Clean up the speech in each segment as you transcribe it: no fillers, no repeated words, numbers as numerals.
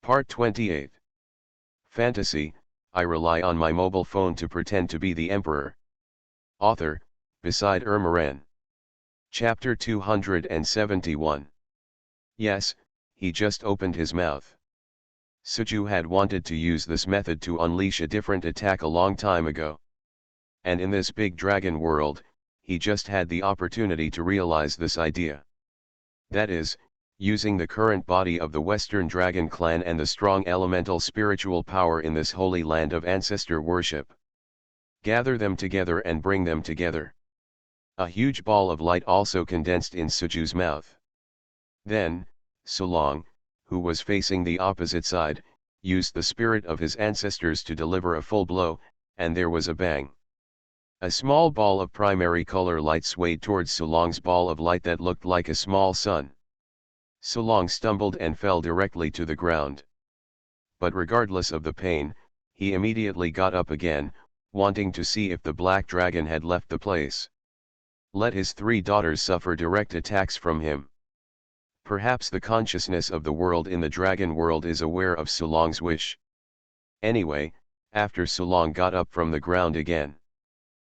Part 28. Fantasy, I rely on my mobile phone to pretend to be the Emperor. Author, beside Ermaran. Chapter 271. Yes, he just opened his mouth. Suju had wanted to use this method to unleash a different attack a long time ago. And in this big dragon world, he just had the opportunity to realize this idea. That is, using the current body of the Western Dragon clan and the strong elemental spiritual power in this holy land of ancestor worship. Gather them together and bring them together. A huge ball of light also condensed in Suju's mouth. Then, Sulong, who was facing the opposite side, used the spirit of his ancestors to deliver a full blow, and there was a bang. A small ball of primary color light swayed towards Sulong's ball of light that looked like a small sun. Sulong stumbled and fell directly to the ground. But regardless of the pain, he immediately got up again, wanting to see if the black dragon had left the place. Let his three daughters suffer direct attacks from him. Perhaps the consciousness of the world in the dragon world is aware of Sulong's wish. Anyway, after Sulong got up from the ground again,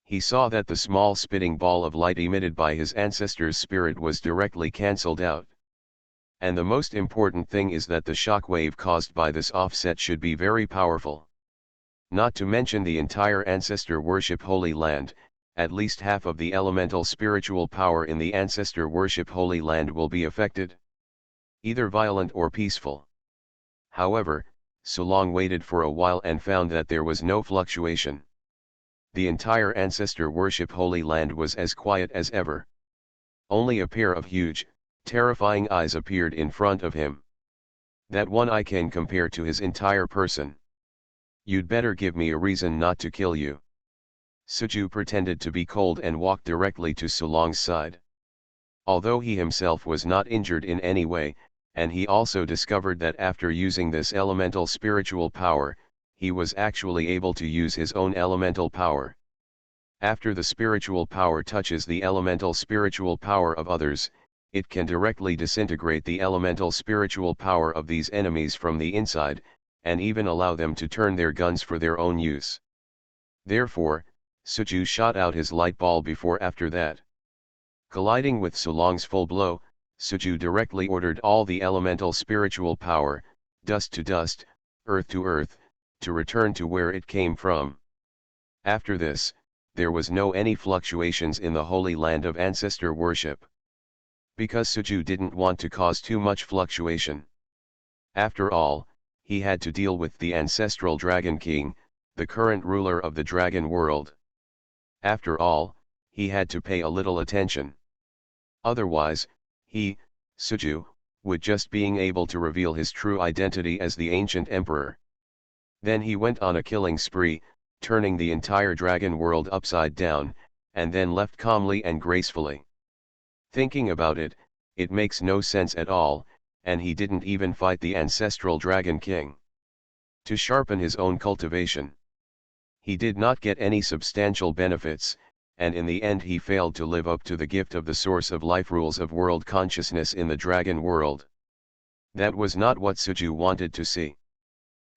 he saw that the small spitting ball of light emitted by his ancestor's spirit was directly cancelled out. And the most important thing is that the shockwave caused by this offset should be very powerful. Not to mention the entire ancestor worship holy land, at least half of the elemental spiritual power in the ancestor worship holy land will be affected. Either violent or peaceful. However, Sulong waited for a while and found that there was no fluctuation. The entire ancestor worship holy land was as quiet as ever. Only a pair of huge, terrifying eyes appeared in front of him. That one eye can compare to his entire person. You'd better give me a reason not to kill you. Suju pretended to be cold and walked directly to Sulong's side. Although he himself was not injured in any way, and he also discovered that after using this elemental spiritual power, he was actually able to use his own elemental power. After the spiritual power touches the elemental spiritual power of others, it can directly disintegrate the elemental spiritual power of these enemies from the inside, and even allow them to turn their guns for their own use. Therefore, Suju shot out his light ball after that. Colliding with Sulong's full blow, Suju directly ordered all the elemental spiritual power, dust to dust, earth to earth, to return to where it came from. After this, there was no any fluctuations in the holy land of ancestor worship. Because Suju didn't want to cause too much fluctuation. After all, he had to deal with the ancestral Dragon King, the current ruler of the dragon world. After all, he had to pay a little attention. Otherwise, he, Suju, would just being able to reveal his true identity as the ancient emperor. Then he went on a killing spree, turning the entire dragon world upside down, and then left calmly and gracefully. Thinking about it, it makes no sense at all, and he didn't even fight the ancestral Dragon King. To sharpen his own cultivation. He did not get any substantial benefits, and in the end he failed to live up to the gift of the source of life rules of world consciousness in the dragon world. That was not what Suju wanted to see.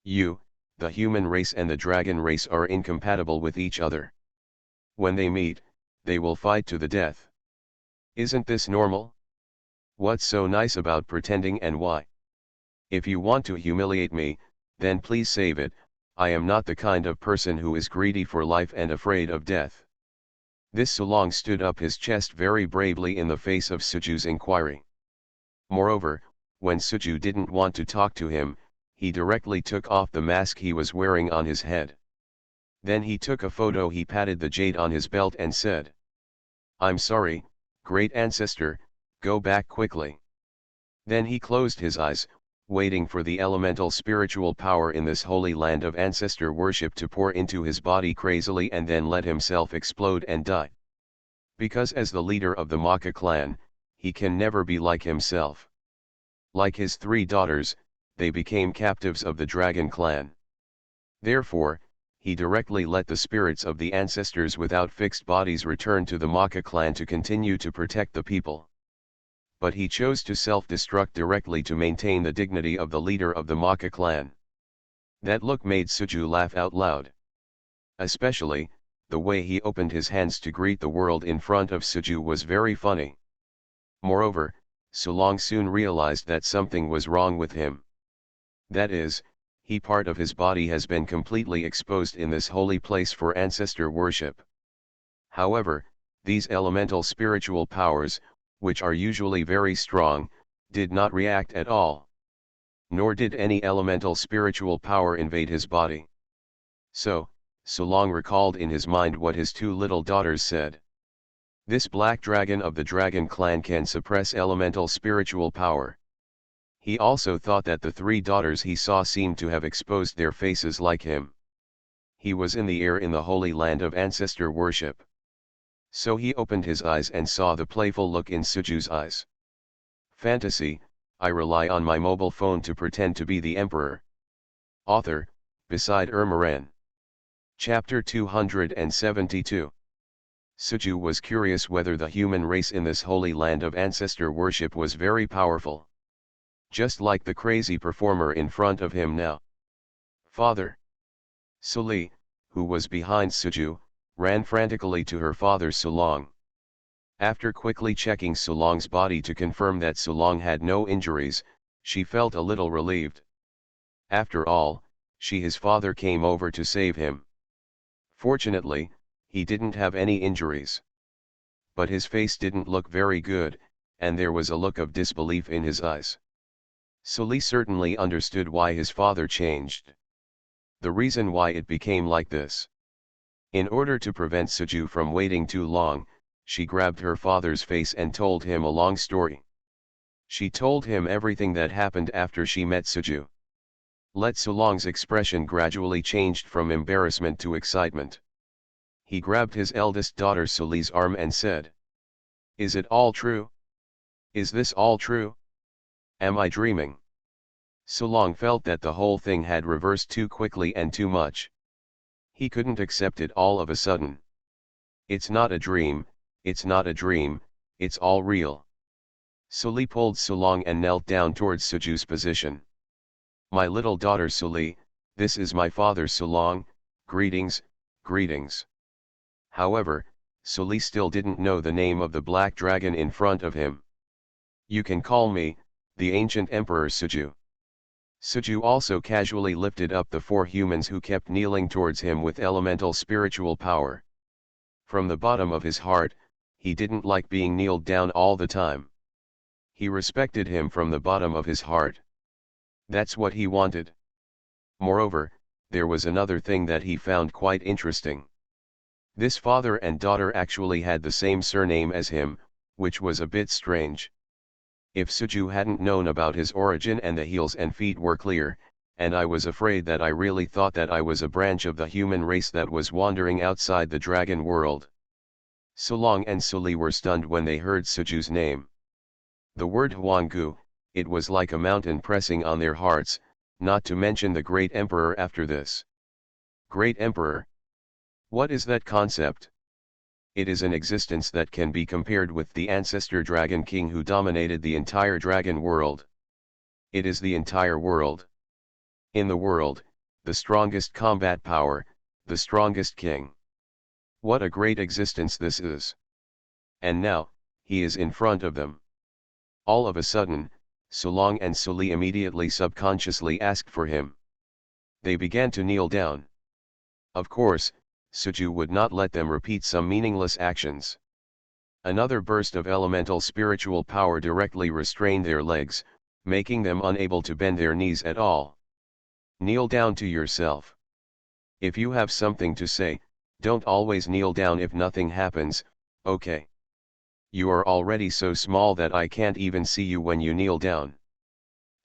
The human race and the dragon race are incompatible with each other. When they meet, they will fight to the death. Isn't this normal? What's so nice about pretending and why? If you want to humiliate me, then please save it. I am not the kind of person who is greedy for life and afraid of death. This Sulong stood up his chest very bravely in the face of Suju's inquiry. Moreover, when Suju didn't want to talk to him, he directly took off the mask he was wearing on his head. Then he took a photo. He patted the jade on his belt and said, "I'm sorry, great ancestor, go back quickly." Then he closed his eyes, waiting for the elemental spiritual power in this holy land of ancestor worship to pour into his body crazily and then let himself explode and die. Because as the leader of the Maka clan, he can never be like himself. Like his three daughters, they became captives of the dragon clan. Therefore, he directly let the spirits of the ancestors without fixed bodies return to the Maka clan to continue to protect the people. but he chose to self-destruct directly to maintain the dignity of the leader of the Maka clan. That look made Suju laugh out loud. Especially, the way he opened his hands to greet the world in front of Suju was very funny. Moreover, Sulong soon realized that something was wrong with him. That is, part of his body has been completely exposed in this holy place for ancestor worship. However, these elemental spiritual powers, which are usually very strong, did not react at all. Nor did any elemental spiritual power invade his body. So Sulong recalled in his mind what his two little daughters said. This black dragon of the dragon clan can suppress elemental spiritual power. He also thought that the three daughters he saw seemed to have exposed their faces like him. He was in the air in the holy land of ancestor worship. So he opened his eyes and saw the playful look in Suju's eyes. Fantasy, I rely on my mobile phone to pretend to be the emperor. Author, beside Ermaran. Chapter 272. Suju was curious whether the human race in this holy land of ancestor worship was very powerful. Just like the crazy performer in front of him now. Father. Suli, who was behind Suju, ran frantically to her father Sulong. After quickly checking Sulong's body to confirm that Sulong had no injuries, she felt a little relieved. After all, his father came over to save him. Fortunately, he didn't have any injuries. But his face didn't look very good, and there was a look of disbelief in his eyes. Suli certainly understood why his father changed. The reason why it became like this. In order to prevent Suju from waiting too long, she grabbed her father's face and told him a long story. She told him everything that happened after she met Suju. Let Sulong's expression gradually changed from embarrassment to excitement. He grabbed his eldest daughter Suli's arm and said, "Is it all true? Is this all true? Am I dreaming?" Sulong felt that the whole thing had reversed too quickly and too much. He couldn't accept it all of a sudden. It's not a dream, it's not a dream, it's all real. Suli pulled Sulong and knelt down towards Suju's position. "My little daughter Suli, this is my father Sulong, greetings, greetings." However, Suli still didn't know the name of the black dragon in front of him. "You can call me, the ancient emperor Suju." Suju also casually lifted up the four humans who kept kneeling towards him with elemental spiritual power. From the bottom of his heart, he didn't like being kneeled down all the time. He respected him from the bottom of his heart. That's what he wanted. Moreover, there was another thing that he found quite interesting. This father and daughter actually had the same surname as him, which was a bit strange. If Suju hadn't known about his origin and the heels and feet were clear, and I was afraid that I really thought that I was a branch of the human race that was wandering outside the dragon world. Sulong and Suli were stunned when they heard Suju's name. The word Huanggu, it was like a mountain pressing on their hearts, not to mention the great emperor after this. Great emperor. What is that concept? It is an existence that can be compared with the ancestor dragon king who dominated the entire dragon world. It is the entire world. In the world, the strongest combat power, the strongest king. What a great existence this is. And now, he is in front of them. All of a sudden, Sulong and Suli immediately subconsciously asked for him. They began to kneel down. Of course, Suju would not let them repeat some meaningless actions. Another burst of elemental spiritual power directly restrained their legs, making them unable to bend their knees at all. Kneel down to yourself. If you have something to say, don't always kneel down if nothing happens, okay? You are already so small that I can't even see you when you kneel down.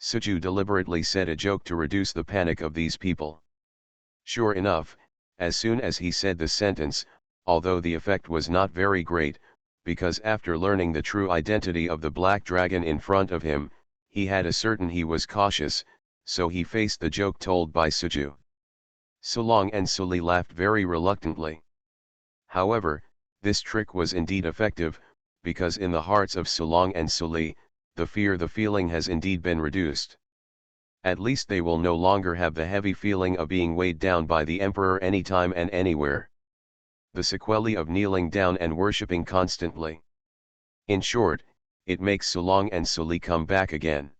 Suju deliberately said a joke to reduce the panic of these people. Sure enough, as soon as he said the sentence, although the effect was not very great, because after learning the true identity of the black dragon in front of him, he had ascertained he was cautious, so he faced the joke told by Suju. Sulong and Suli laughed very reluctantly. However, this trick was indeed effective, because in the hearts of Sulong and Suli, the feeling has indeed been reduced. At least they will no longer have the heavy feeling of being weighed down by the emperor anytime and anywhere. The sequelae of kneeling down and worshipping constantly. In short, it makes Sulong and Suli come back again.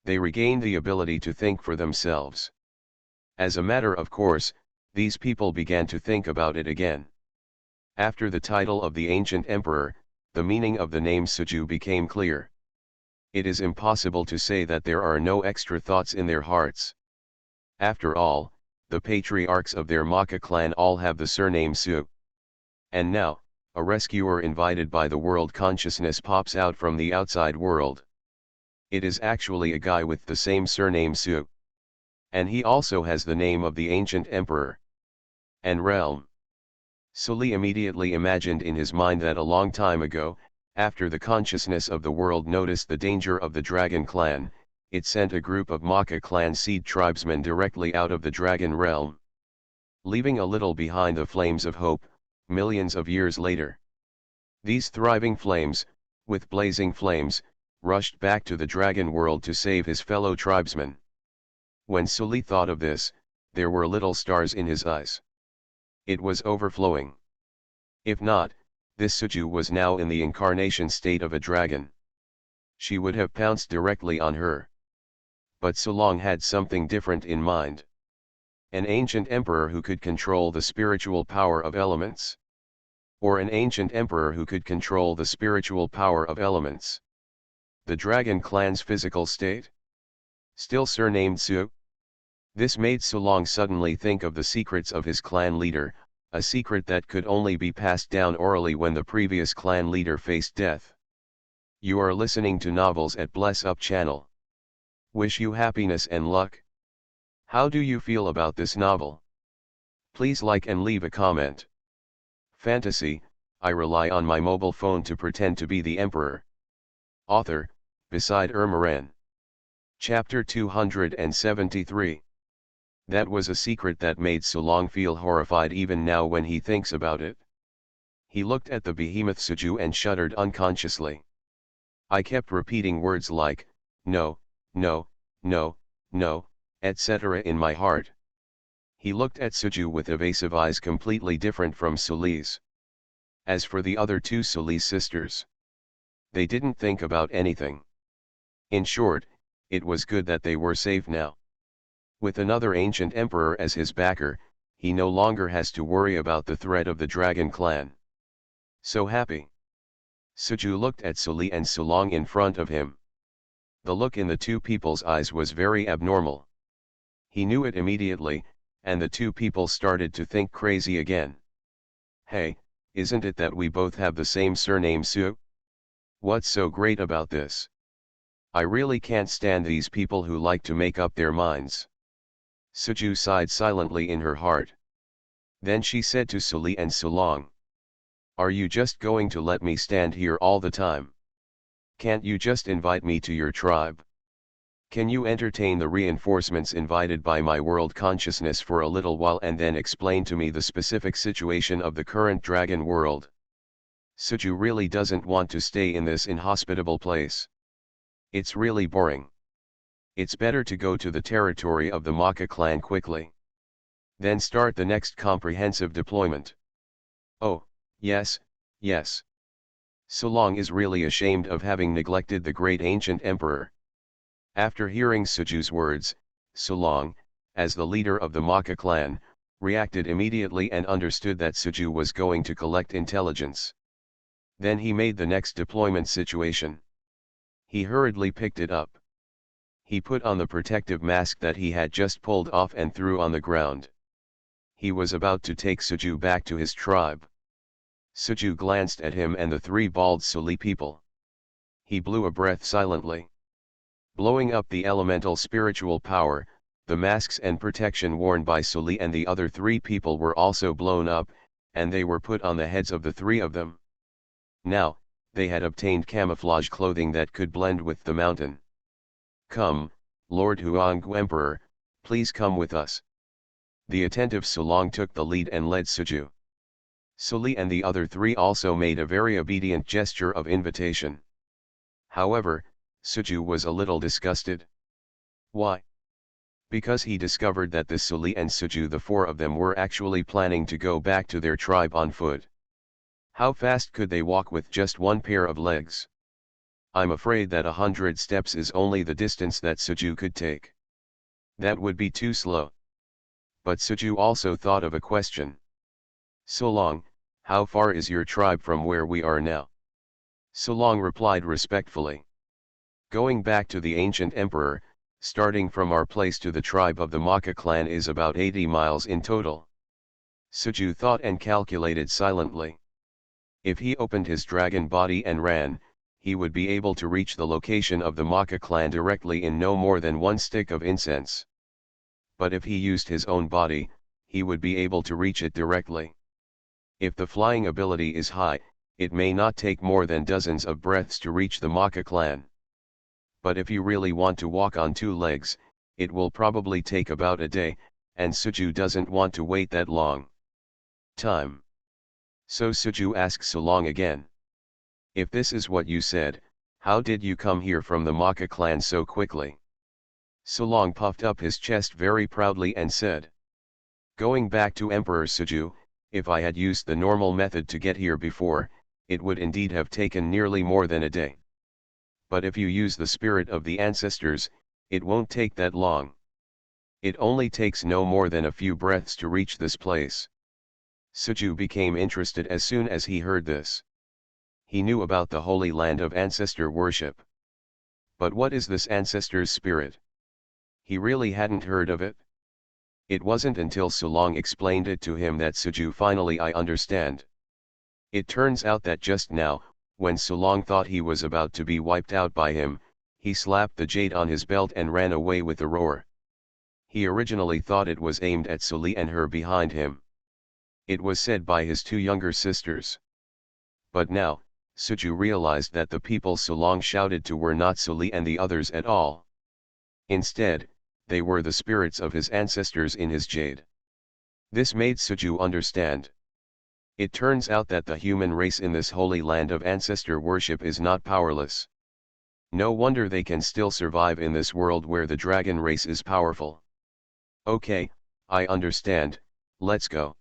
They regain the ability to think for themselves. As a matter of course, these people began to think about it again. After the title of the ancient emperor, the meaning of the name Suju became clear. It is impossible to say that there are no extra thoughts in their hearts. After all, the patriarchs of their Maka clan all have the surname Su. And now, a rescuer invited by the world consciousness pops out from the outside world. It is actually a guy with the same surname Su. And he also has the name of the ancient emperor. And realm. Suli immediately imagined in his mind that a long time ago, after the consciousness of the world noticed the danger of the dragon clan, it sent a group of Maka clan seed tribesmen directly out of the dragon realm, leaving a little behind the flames of hope, millions of years later. These thriving flames, with blazing flames, rushed back to the dragon world to save his fellow tribesmen. When Suli thought of this, there were little stars in his eyes. It was overflowing. If not, this Suju was now in the incarnation state of a dragon. She would have pounced directly on her. But Sulong had something different in mind. An ancient emperor who could control the spiritual power of elements. Or an ancient emperor who could control the spiritual power of elements. The dragon clan's physical state? Still surnamed Su? This made Sulong suddenly think of the secrets of his clan leader, a secret that could only be passed down orally when the previous clan leader faced death. You are listening to Novels at Bless Up channel. Wish you happiness and luck. How do you feel about this novel? Please like and leave a comment. Fantasy, I rely on my mobile phone to pretend to be the emperor. Author, Beside Ermaran. Chapter 273. That was a secret that made Sulong feel horrified even now when he thinks about it. He looked at the behemoth Suju and shuddered unconsciously. I kept repeating words like, no, no, no, no, etc. in my heart. He looked at Suju with evasive eyes completely different from Suli's. As for the other two Suli sisters, they didn't think about anything. In short, it was good that they were safe now. With another ancient emperor as his backer, he no longer has to worry about the threat of the dragon clan. So happy. Suju looked at Suli and Sulong in front of him. The look in the two people's eyes was very abnormal. He knew it immediately, and the two people started to think crazy again. Hey, isn't it that we both have the same surname Su? What's so great about this? I really can't stand these people who like to make up their minds. Suju sighed silently in her heart. Then she said to Suli and Sulong. Are you just going to let me stand here all the time? Can't you just invite me to your tribe? Can you entertain the reinforcements invited by my world consciousness for a little while and then explain to me the specific situation of the current dragon world? Suju really doesn't want to stay in this inhospitable place. It's really boring. It's better to go to the territory of the Maka clan quickly. Then start the next comprehensive deployment. Oh, yes, yes. Sulong is really ashamed of having neglected the great ancient emperor. After hearing Suju's words, Sulong, as the leader of the Maka clan, reacted immediately and understood that Suju was going to collect intelligence. Then he made the next deployment situation. He hurriedly picked it up. He put on the protective mask that he had just pulled off and threw on the ground. He was about to take Suju back to his tribe. Suju glanced at him and the three bald Suli people. He blew a breath silently. Blowing up the elemental spiritual power, the masks and protection worn by Suli and the other three people were also blown up, and they were put on the heads of the three of them. Now, they had obtained camouflage clothing that could blend with the mountain. Come, Lord Huanggu Emperor, please come with us. The attentive Sulong took the lead and led Suju. Sully and the other three also made a very obedient gesture of invitation. However, Suju was a little disgusted. Why? Because he discovered that the Sully and Suju, the four of them, were actually planning to go back to their tribe on foot. How fast could they walk with just one pair of legs? I'm afraid that 100 steps is only the distance that Suju could take. That would be too slow. But Suju also thought of a question. Solong, how far is your tribe from where we are now? Solong replied respectfully. Going back to the ancient emperor, starting from our place to the tribe of the Maka clan is about 80 miles in total. Suju thought and calculated silently. If he opened his dragon body and ran, he would be able to reach the location of the Maka clan directly in no more than one stick of incense. But if he used his own body, he would be able to reach it directly. If the flying ability is high, it may not take more than dozens of breaths to reach the Maka clan. But if you really want to walk on two legs, it will probably take about a day, and Suju doesn't want to wait that long time. So Suju asks Solong again. If this is what you said, how did you come here from the Maka clan so quickly? Solong puffed up his chest very proudly and said. Going back to Emperor Suju, if I had used the normal method to get here before, it would indeed have taken nearly more than a day. But if you use the spirit of the ancestors, it won't take that long. It only takes no more than a few breaths to reach this place. Suju became interested as soon as he heard this. He knew about the holy land of ancestor worship. But what is this ancestor's spirit? He really hadn't heard of it. It wasn't until Solong explained it to him that Suju finally I understand. It turns out that just now, when Solong thought he was about to be wiped out by him, he slapped the jade on his belt and ran away with a roar. He originally thought it was aimed at Sully and her behind him. It was said by his two younger sisters. But now, Suju realized that the people Solong shouted to were not Sully and the others at all. Instead, they were the spirits of his ancestors in his jade. This made Suju understand. It turns out that the human race in this holy land of ancestor worship is not powerless. No wonder they can still survive in this world where the dragon race is powerful. Okay, I understand, let's go.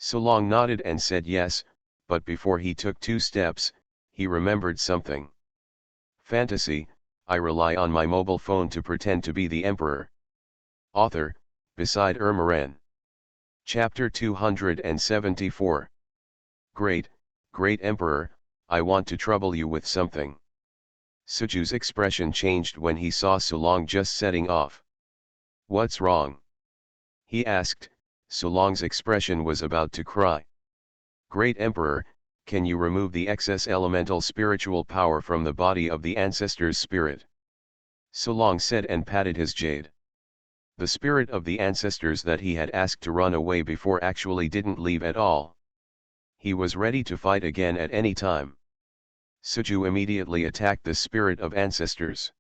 Solong nodded and said yes, but before he took 2 steps, he remembered something. Fantasy, I rely on my mobile phone to pretend to be the emperor. Author, beside Ermaran. Chapter 274. Great Emperor, I want to trouble you with something. Suju's expression changed when he saw Solong just setting off. What's wrong? He asked. Solong's expression was about to cry. Great Emperor, can you remove the excess elemental spiritual power from the body of the ancestor's spirit? Solong said and patted his jade. The spirit of the ancestors that he had asked to run away before actually didn't leave at all. He was ready to fight again at any time. Suju immediately attacked the spirit of ancestors.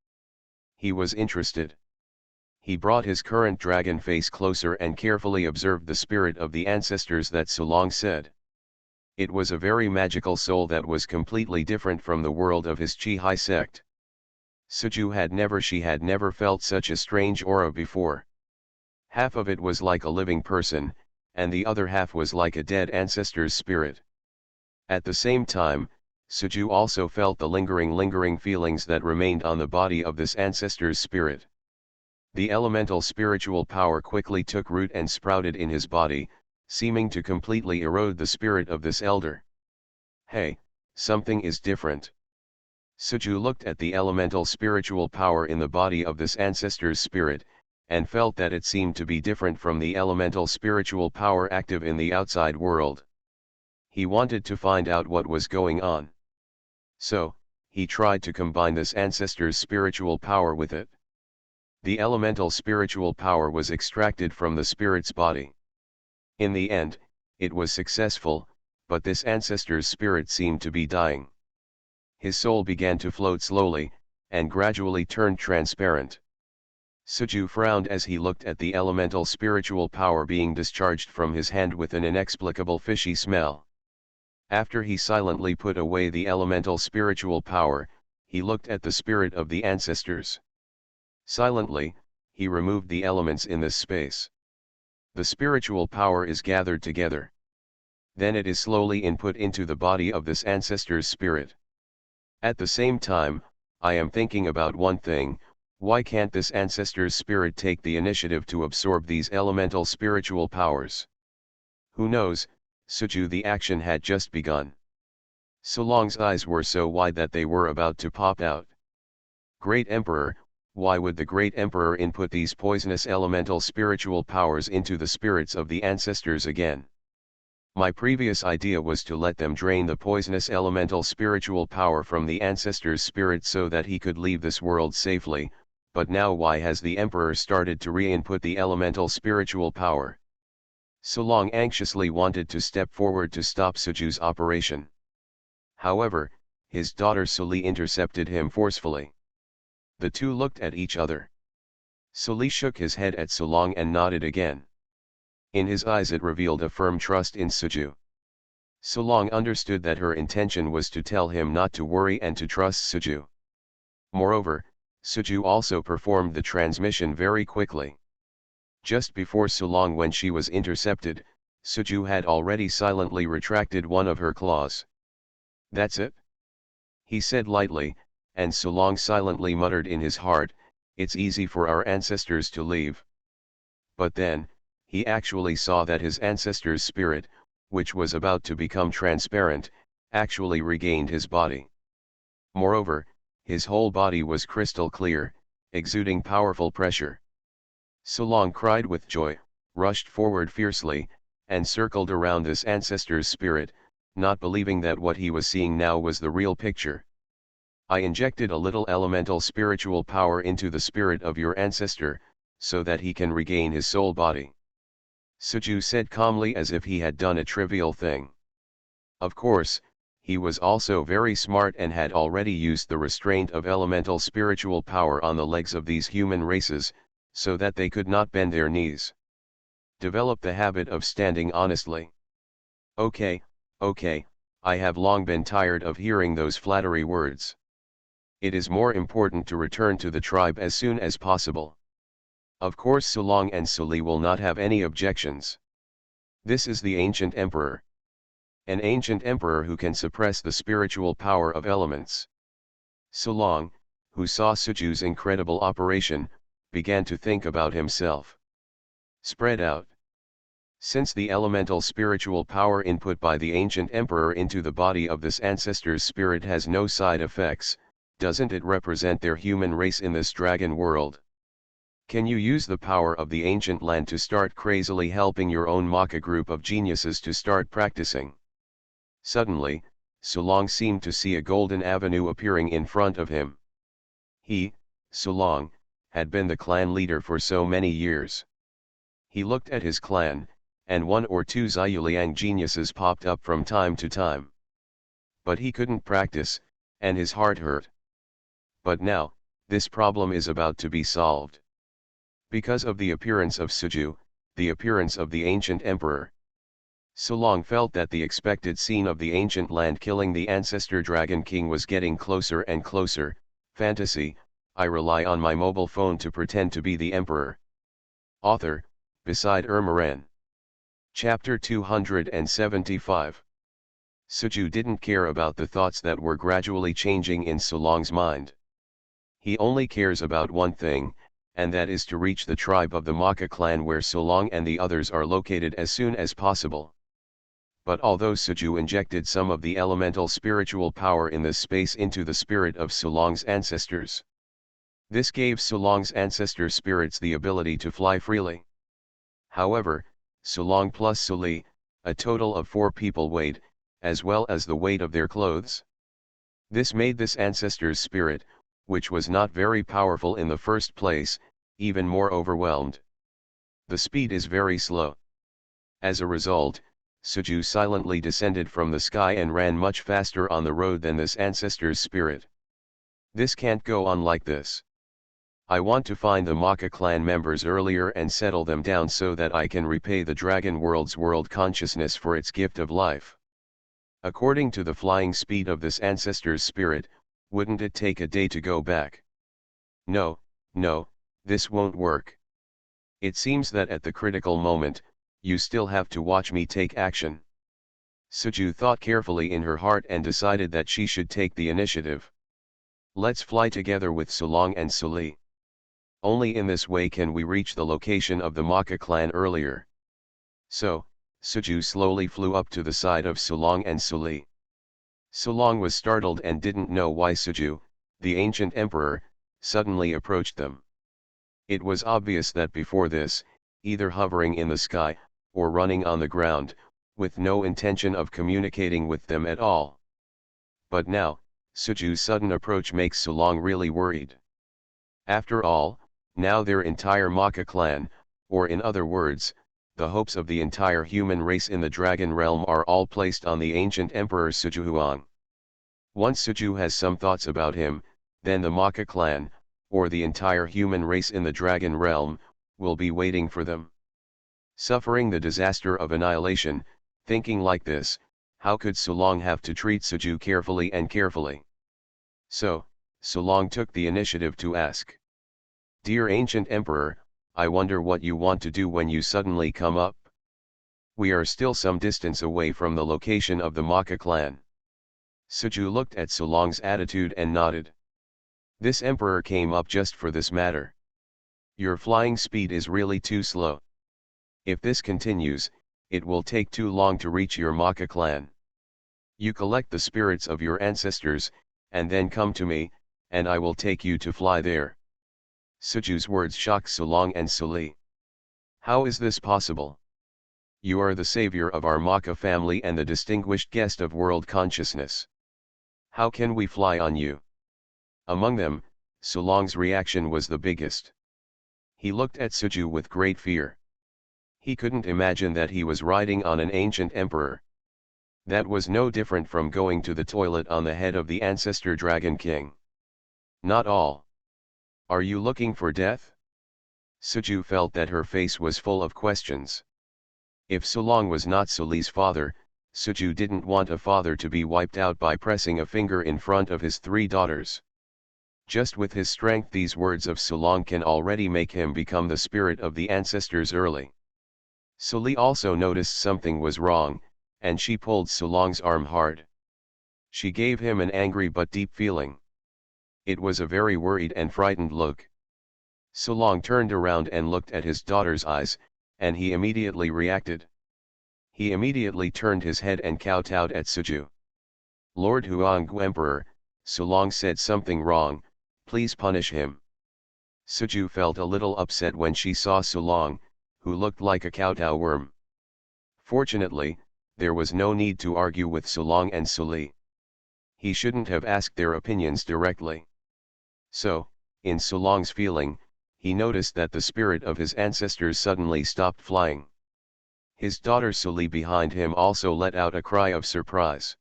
He was interested. He brought his current dragon face closer and carefully observed the spirit of the ancestors that Solong said. It was a very magical soul that was completely different from the world of his Chi-Hai sect. Suju had never felt such a strange aura before. Half of it was like a living person, and the other half was like a dead ancestor's spirit. At the same time, Suju also felt the lingering feelings that remained on the body of this ancestor's spirit. The elemental spiritual power quickly took root and sprouted in his body, seeming to completely erode the spirit of this elder. Hey, something is different. Suju looked at the elemental spiritual power in the body of this ancestor's spirit, and felt that it seemed to be different from the elemental spiritual power active in the outside world. He wanted to find out what was going on. So, he tried to combine this ancestor's spiritual power with it. The elemental spiritual power was extracted from the spirit's body. In the end, it was successful, but this ancestor's spirit seemed to be dying. His soul began to float slowly, and gradually turned transparent. Suju frowned as he looked at the elemental spiritual power being discharged from his hand with an inexplicable fishy smell. After he silently put away the elemental spiritual power, he looked at the spirit of the ancestors. Silently, he removed the elements in this space. The spiritual power is gathered together. Then it is slowly input into the body of this ancestor's spirit. At the same time, I am thinking about one thing: why can't this ancestor's spirit take the initiative to absorb these elemental spiritual powers? Who knows, Suju, the action had just begun. Sulong's eyes were so wide that they were about to pop out. Great Emperor, why would the Great Emperor input these poisonous elemental spiritual powers into the spirits of the ancestors again? My previous idea was to let them drain the poisonous elemental spiritual power from the ancestor's spirit so that he could leave this world safely, but now why has the Emperor started to re-input the elemental spiritual power? Sulong anxiously wanted to step forward to stop Suju's operation. However, his daughter Suli intercepted him forcefully. The two looked at each other. Suli shook his head at Sulong and nodded again. In his eyes it revealed a firm trust in Suju. Sulong understood that her intention was to tell him not to worry and to trust Suju. Moreover, Suju also performed the transmission very quickly. Just before Sulong, when she was intercepted, Suju had already silently retracted one of her claws. "That's it?" he said lightly, and Sulong silently muttered in his heart, "It's easy for our ancestors to leave." But then, he actually saw that his ancestor's spirit, which was about to become transparent, actually regained his body. Moreover, his whole body was crystal clear, exuding powerful pressure. Sulong cried with joy, rushed forward fiercely, and circled around this ancestor's spirit, not believing that what he was seeing now was the real picture. "I injected a little elemental spiritual power into the spirit of your ancestor, so that he can regain his soul body," Suju said calmly, as if he had done a trivial thing. Of course, he was also very smart and had already used the restraint of elemental spiritual power on the legs of these human races, so that they could not bend their knees. Develop the habit of standing honestly. Okay, I have long been tired of hearing those flattery words. It is more important to return to the tribe as soon as possible. Of course Sulong and Suli will not have any objections. This is the ancient emperor. An ancient emperor who can suppress the spiritual power of elements. Sulong, who saw Suju's incredible operation, began to think about himself. Spread out. Since the elemental spiritual power input by the ancient emperor into the body of this ancestor's spirit has no side effects, doesn't it represent their human race in this dragon world? Can you use the power of the ancient land to start crazily helping your own Maka group of geniuses to start practicing? Suddenly, Sulong seemed to see a golden avenue appearing in front of him. He, Sulong, had been the clan leader for so many years. He looked at his clan, and one or two Ziyuliang geniuses popped up from time to time. But he couldn't practice, and his heart hurt. But now, this problem is about to be solved. Because of the appearance of Suju, the appearance of the ancient emperor. Sulong felt that the expected scene of the ancient land killing the ancestor Dragon King was getting closer and closer. Fantasy, I rely on my mobile phone to pretend to be the emperor. Author, Beside Ermaran. Chapter 275. Suju didn't care about the thoughts that were gradually changing in Sulong's mind. He only cares about one thing, and that is to reach the tribe of the Maka clan where Sulong and the others are located as soon as possible. But although Suju injected some of the elemental spiritual power in this space into the spirit of Sulong's ancestors, this gave Sulong's ancestor spirits the ability to fly freely. However, Sulong plus Suli, a total of 4 people weighed, as well as the weight of their clothes. This made this ancestor's spirit, which was not very powerful in the first place, even more overwhelmed. The speed is very slow. As a result, Suju silently descended from the sky and ran much faster on the road than this ancestor's spirit. This can't go on like this. I want to find the Maka clan members earlier and settle them down so that I can repay the Dragon World's world consciousness for its gift of life. According to the flying speed of this ancestor's spirit, wouldn't it take a day to go back? No, no, this won't work. It seems that at the critical moment, you still have to watch me take action. Suju thought carefully in her heart and decided that she should take the initiative. Let's fly together with Sulong and Suli. Only in this way can we reach the location of the Maka clan earlier. So, Suju slowly flew up to the side of Sulong and Suli. Sulong was startled and didn't know why Suju, the ancient emperor, suddenly approached them. It was obvious that before this, either hovering in the sky, or running on the ground, with no intention of communicating with them at all. But now, Suju's sudden approach makes Sulong really worried. After all, now their entire Maka clan, or in other words, the hopes of the entire human race in the dragon realm are all placed on the ancient emperor Sujuhuang. Once Suju has some thoughts about him, then the Maka clan, or the entire human race in the dragon realm, will be waiting for them. Suffering the disaster of annihilation, thinking like this, how could Sulong have to treat Suju carefully and carefully? So, Sulong took the initiative to ask. Dear ancient emperor, I wonder what you want to do when you suddenly come up. We are still some distance away from the location of the Maka clan. Suju looked at Sulong's attitude and nodded. This emperor came up just for this matter. Your flying speed is really too slow. If this continues, it will take too long to reach your Maka clan. You collect the spirits of your ancestors, and then come to me, and I will take you to fly there. Suju's words shocked Sulong and Suli. How is this possible? You are the savior of our Maka family and the distinguished guest of world consciousness. How can we fly on you? Among them, Sulong's reaction was the biggest. He looked at Suju with great fear. He couldn't imagine that he was riding on an ancient emperor. That was no different from going to the toilet on the head of the ancestor Dragon King. Not all. Are you looking for death? Suju felt that her face was full of questions. If Sulong was not Suli's father, Suju didn't want a father to be wiped out by pressing a finger in front of his 3 daughters. Just with his strength, these words of Sulong can already make him become the spirit of the ancestors early. Suli also noticed something was wrong, and she pulled Sulong's arm hard. She gave him an angry but deep feeling. It was a very worried and frightened look. Sulong turned around and looked at his daughter's eyes, and he immediately reacted. He immediately turned his head and kowtowed at Suju. Lord Huanggu Emperor, Sulong said something wrong, please punish him. Suju felt a little upset when she saw Sulong, who looked like a kowtow worm. Fortunately, there was no need to argue with Sulong and Suli. He shouldn't have asked their opinions directly. So, in Sulong's feeling, he noticed that the spirit of his ancestors suddenly stopped flying. His daughter Suli behind him also let out a cry of surprise.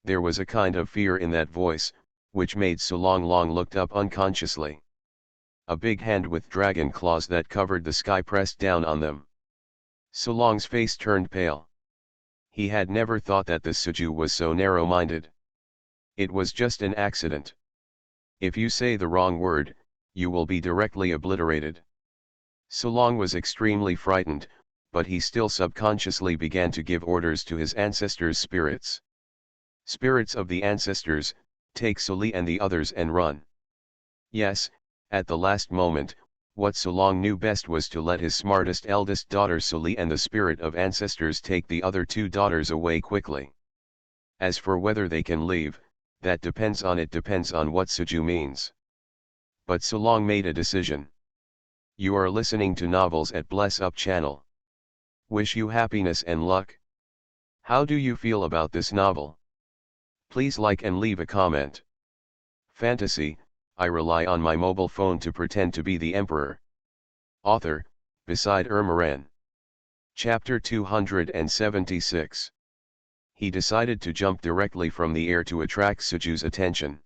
There was a kind of fear in that voice, which made Sulong looked up unconsciously. A big hand with dragon claws that covered the sky pressed down on them. Sulong's face turned pale. He had never thought that this Suju was so narrow-minded. It was just an accident. If you say the wrong word, you will be directly obliterated. Sulong was extremely frightened, but he still subconsciously began to give orders to his ancestors' spirits. Spirits of the ancestors, take Suli and the others and run. Yes, at the last moment, what Sulong knew best was to let his smartest eldest daughter Suli and the spirit of ancestors take the other 2 daughters away quickly. As for whether they can leave, that depends on what Suju means. But Sulong made a decision. You are listening to novels at Bless Up channel. Wish you happiness and luck. How do you feel about this novel? Please like and leave a comment. Fantasy, I rely on my mobile phone to pretend to be the emperor. Author, beside Ermaran. Chapter 276. He decided to jump directly from the air to attract Suju's attention.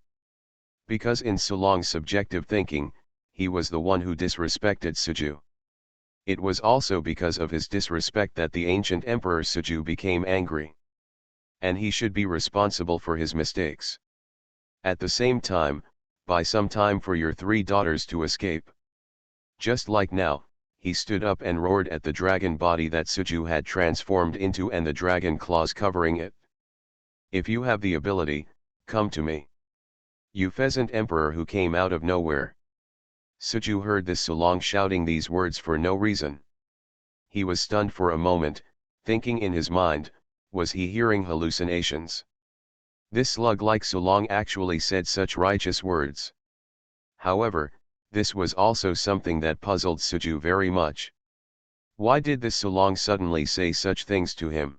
Because in Sulong's subjective thinking, he was the one who disrespected Suju. It was also because of his disrespect that the ancient emperor Suju became angry. and he should be responsible for his mistakes. At the same time, buy some time for your 3 daughters to escape. Just like now, he stood up and roared at the dragon body that Suju had transformed into and the dragon claws covering it. If you have the ability, come to me. You pheasant emperor who came out of nowhere. Suju heard this Sulong shouting these words for no reason. He was stunned for a moment, thinking in his mind, was he hearing hallucinations? This slug-like Sulong actually said such righteous words. However, this was also something that puzzled Suju very much. Why did this Sulong suddenly say such things to him?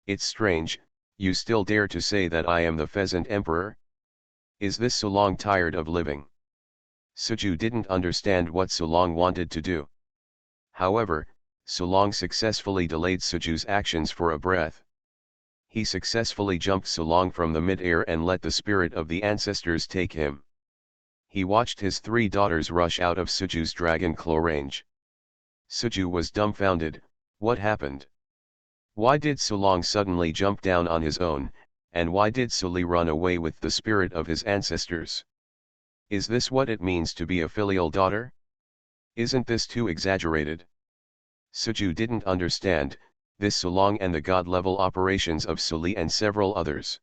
It's strange, you still dare to say that I am the pheasant emperor? Is this Sulong tired of living? Suju didn't understand what Sulong wanted to do. However, Sulong successfully delayed Suju's actions for a breath. He successfully jumped Sulong from the mid-air and let the spirit of the ancestors take him. He watched his 3 daughters rush out of Suju's dragon claw range. Suju was dumbfounded. What happened? Why did Sulong suddenly jump down on his own, and why did Suli run away with the spirit of his ancestors? Is this what it means to be a filial daughter? Isn't this too exaggerated? Suju didn't understand this Sulong and the god-level operations of Suli and several others.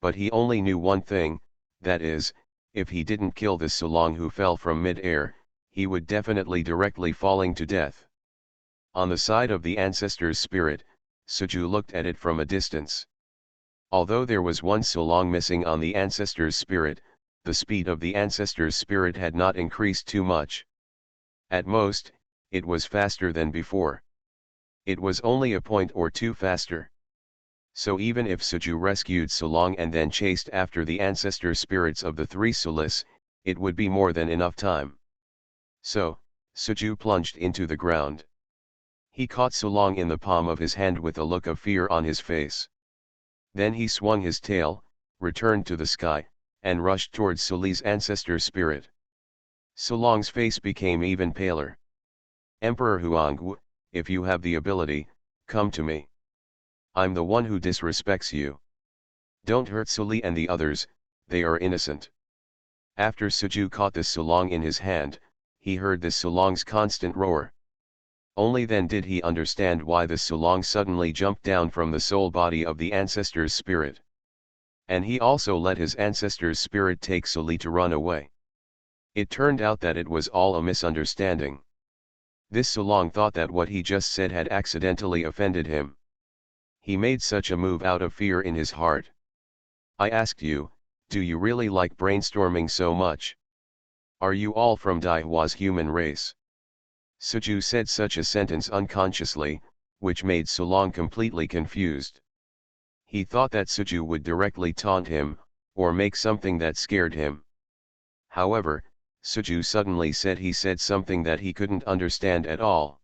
But he only knew one thing, that is, if he didn't kill this Sulong who fell from mid-air, he would definitely directly falling to death. On the side of the ancestor's spirit, Suju looked at it from a distance. Although there was one Sulong missing on the ancestor's spirit, the speed of the ancestor's spirit had not increased too much. At most, it was faster than before. It was only a point or two faster. So even if Suju rescued Sulong and then chased after the ancestor spirits of the 3 Sulis, it would be more than enough time. So, Suju plunged into the ground. He caught Sulong in the palm of his hand with a look of fear on his face. Then he swung his tail, returned to the sky, and rushed towards Suli's ancestor spirit. Sulong's face became even paler. Emperor Huangwu, if you have the ability, come to me. I'm the one who disrespects you. Don't hurt Suli and the others, they are innocent. After Suju caught this Sulong in his hand, he heard this Sulong's constant roar. Only then did he understand why this Sulong suddenly jumped down from the soul body of the ancestor's spirit. And he also let his ancestor's spirit take Suli to run away. It turned out that it was all a misunderstanding. This Sulong thought that what he just said had accidentally offended him. He made such a move out of fear in his heart. I asked you, do you really like brainstorming so much? Are you all from Daihua's human race? Suju said such a sentence unconsciously, which made Sulong completely confused. He thought that Suju would directly taunt him, or make something that scared him. However, Suju suddenly said he said something that he couldn't understand at all.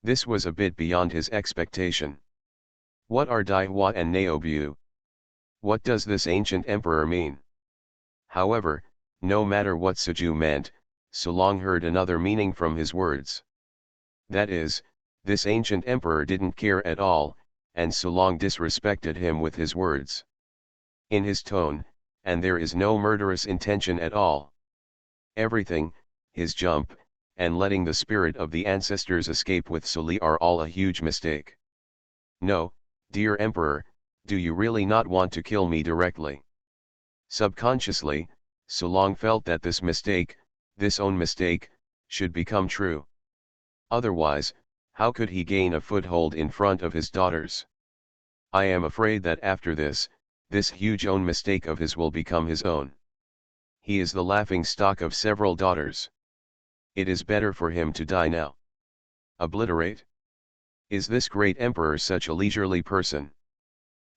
This was a bit beyond his expectation. What are Daihua and Naobu? What does this ancient emperor mean? However, no matter what Suju meant, Sulong heard another meaning from his words. That is, this ancient emperor didn't care at all, and Sulong disrespected him with his words. In his tone, and there is no murderous intention at all. Everything, his jump, and letting the spirit of the ancestors escape with Suli are all a huge mistake. No, dear Emperor, do you really not want to kill me directly? Subconsciously, Sulong felt that this mistake, this own mistake, should become true. Otherwise, how could he gain a foothold in front of his daughters? I am afraid that after this huge own mistake of his will become his own. He is the laughing stock of several daughters. It is better for him to die now. Obliterate? Is this great emperor such a leisurely person?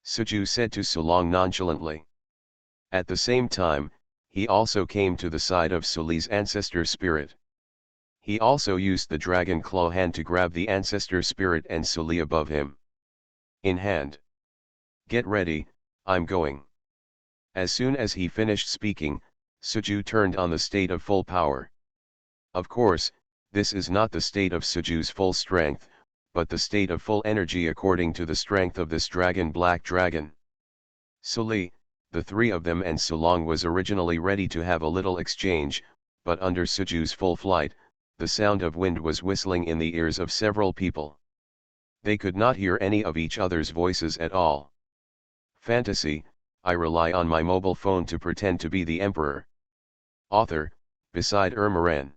Suju said to Sulong nonchalantly. At the same time, he also came to the side of Suli's ancestor spirit. He also used the dragon claw hand to grab the ancestor spirit and Suli above him. In hand. Get ready, I'm going. As soon as he finished speaking, Suju turned on the state of full power. Of course, this is not the state of Suju's full strength, but the state of full energy according to the strength of this dragon, Black Dragon. Suli, the three of them and Sulong was originally ready to have a little exchange, but under Suju's full flight, the sound of wind was whistling in the ears of several people. They could not hear any of each other's voices at all. Fantasy, I rely on my mobile phone to pretend to be the emperor. Author, beside Ermaran.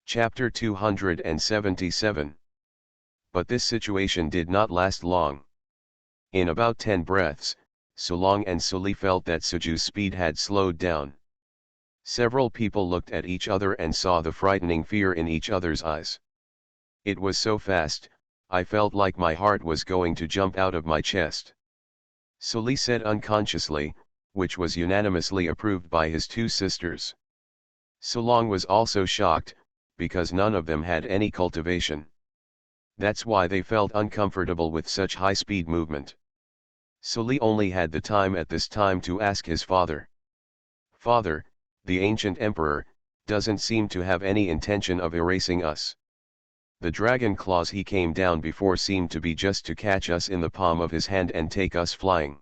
Chapter 277. But this situation did not last long. In about 10 breaths, Sulong and Suli felt that Suju's speed had slowed down. Several people looked at each other and saw the frightening fear in each other's eyes. It was so fast, I felt like my heart was going to jump out of my chest. Suli said unconsciously, which was unanimously approved by his two sisters. Sulong was also shocked, because none of them had any cultivation. That's why they felt uncomfortable with such high-speed movement. Suli only had the time at this time to ask his father. "Father, the ancient emperor, doesn't seem to have any intention of erasing us. The dragon claws he came down before seemed to be just to catch us in the palm of his hand and take us flying.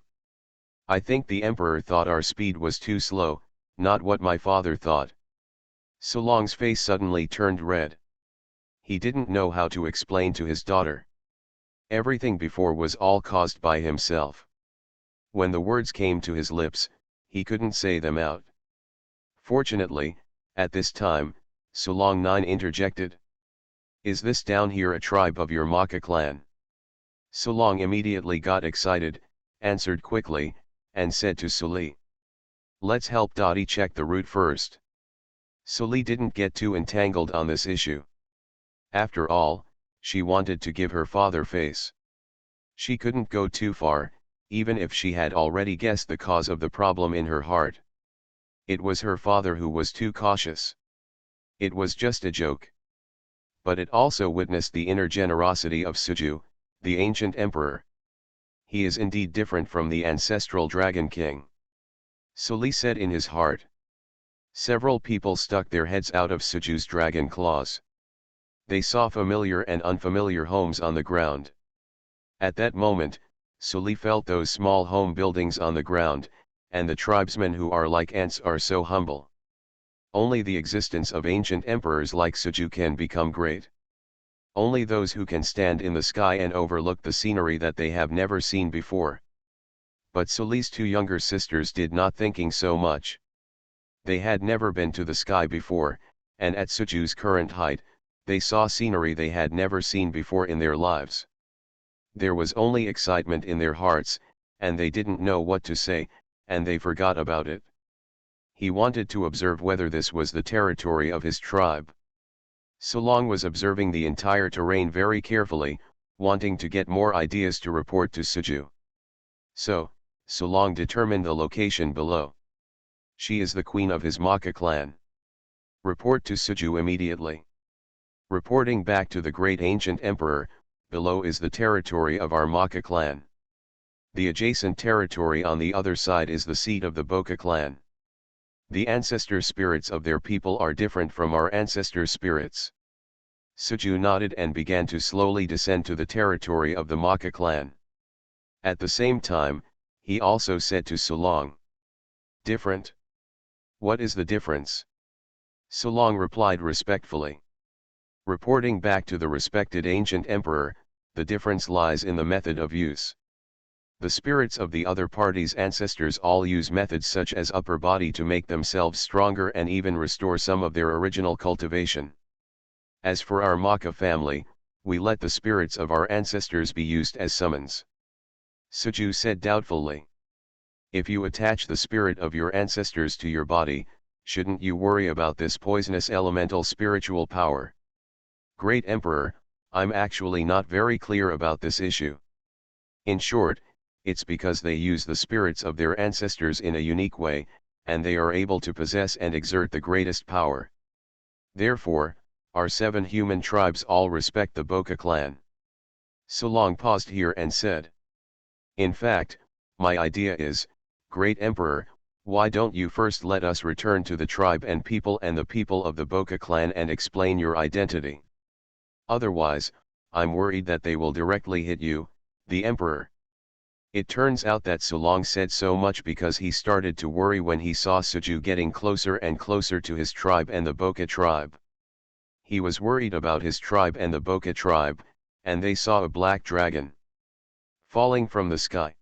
I think the emperor thought our speed was too slow, not what my father thought." Sulong's face suddenly turned red. He didn't know how to explain to his daughter. Everything before was all caused by himself. When the words came to his lips, he couldn't say them out. Fortunately, at this time, Sulong 9 interjected. "Is this down here a tribe of your Maka clan?" Sulong immediately got excited, answered quickly, and said to Suli, "Let's help Dottie check the route first." Suli didn't get too entangled on this issue. After all, she wanted to give her father face. She couldn't go too far, even if she had already guessed the cause of the problem in her heart. It was her father who was too cautious. It was just a joke. But it also witnessed the inner generosity of Suju, the ancient emperor. He is indeed different from the ancestral dragon king. Suli said in his heart. Several people stuck their heads out of Suju's dragon claws. They saw familiar and unfamiliar homes on the ground. At that moment, Suli felt those small home buildings on the ground, and the tribesmen who are like ants are so humble. Only the existence of ancient emperors like Suju can become great. Only those who can stand in the sky and overlook the scenery that they have never seen before. But Suli's two younger sisters did not thinking so much. They had never been to the sky before, and at Suju's current height, they saw scenery they had never seen before in their lives. There was only excitement in their hearts, and they didn't know what to say, and they forgot about it. He wanted to observe whether this was the territory of his tribe. Sulong was observing the entire terrain very carefully, wanting to get more ideas to report to Suju. So, Sulong determined the location below. She is the queen of his Maka clan. Report to Suju immediately. Reporting back to the great ancient emperor, below is the territory of our Maka clan. The adjacent territory on the other side is the seat of the Boka clan. The ancestor spirits of their people are different from our ancestor spirits. Suju nodded and began to slowly descend to the territory of the Maka clan. At the same time, he also said to Sulong. "Different? What is the difference?" Sulong replied respectfully. Reporting back to the respected ancient emperor, the difference lies in the method of use. The spirits of the other party's ancestors all use methods such as upper body to make themselves stronger and even restore some of their original cultivation. As for our Maka family, we let the spirits of our ancestors be used as summons. Suju said doubtfully. If you attach the spirit of your ancestors to your body, shouldn't you worry about this poisonous elemental spiritual power? Great Emperor, I'm actually not very clear about this issue. In short, it's because they use the spirits of their ancestors in a unique way, and they are able to possess and exert the greatest power. Therefore, our 7 human tribes all respect the Boka clan. Sulong paused here and said. In fact, my idea is, Great Emperor, why don't you first let us return to the tribe and the people of the Boka clan and explain your identity? Otherwise, I'm worried that they will directly hit you, the emperor. It turns out that Sulong said so much because he started to worry when he saw Suju getting closer and closer to his tribe and the Boka tribe. He was worried about his tribe and the Boka tribe, and they saw a black dragon falling from the sky.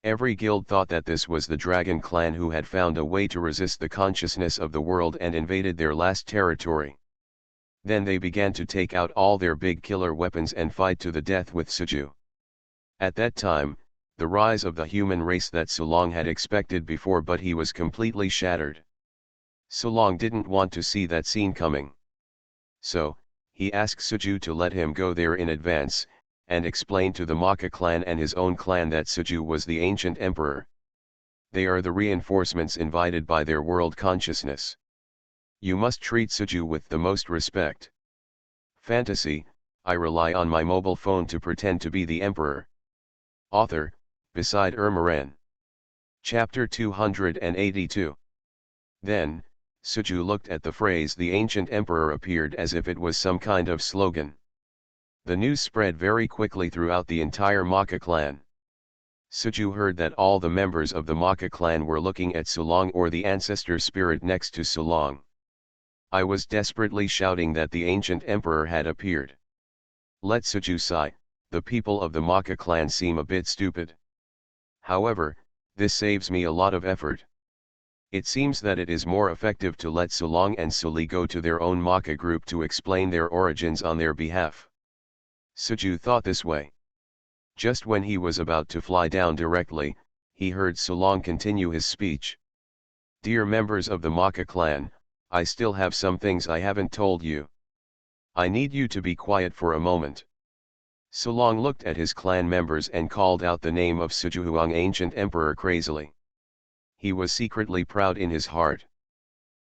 Every guild thought that this was the dragon clan who had found a way to resist the consciousness of the world and invaded their last territory. Then they began to take out all their big killer weapons and fight to the death with Suju. At that time, the rise of the human race that Sulong had expected before, but he was completely shattered. Sulong didn't want to see that scene coming. So, he asked Suju to let him go there in advance, and explain to the Maka clan and his own clan that Suju was the ancient emperor. They are the reinforcements invited by their world consciousness. You must treat Suju with the most respect. Fantasy, I rely on my mobile phone to pretend to be the emperor. Author, Beside Ermaran. Chapter 282. Then, Suju looked at the phrase "the ancient emperor" appeared as if it was some kind of slogan. The news spread very quickly throughout the entire Maka clan. Suju heard that all the members of the Maka clan were looking at Sulong or the ancestor spirit next to Sulong. I was desperately shouting that the ancient emperor had appeared. Let Suju sigh, the people of the Maka clan seem a bit stupid. However, this saves me a lot of effort. It seems that it is more effective to let Sulong and Suli go to their own Maka group to explain their origins on their behalf. Suju thought this way. Just when he was about to fly down directly, he heard Sulong continue his speech. Dear members of the Maka clan, I still have some things I haven't told you. I need you to be quiet for a moment. Sulong looked at his clan members and called out the name of Sujuhuang, ancient emperor, crazily. He was secretly proud in his heart.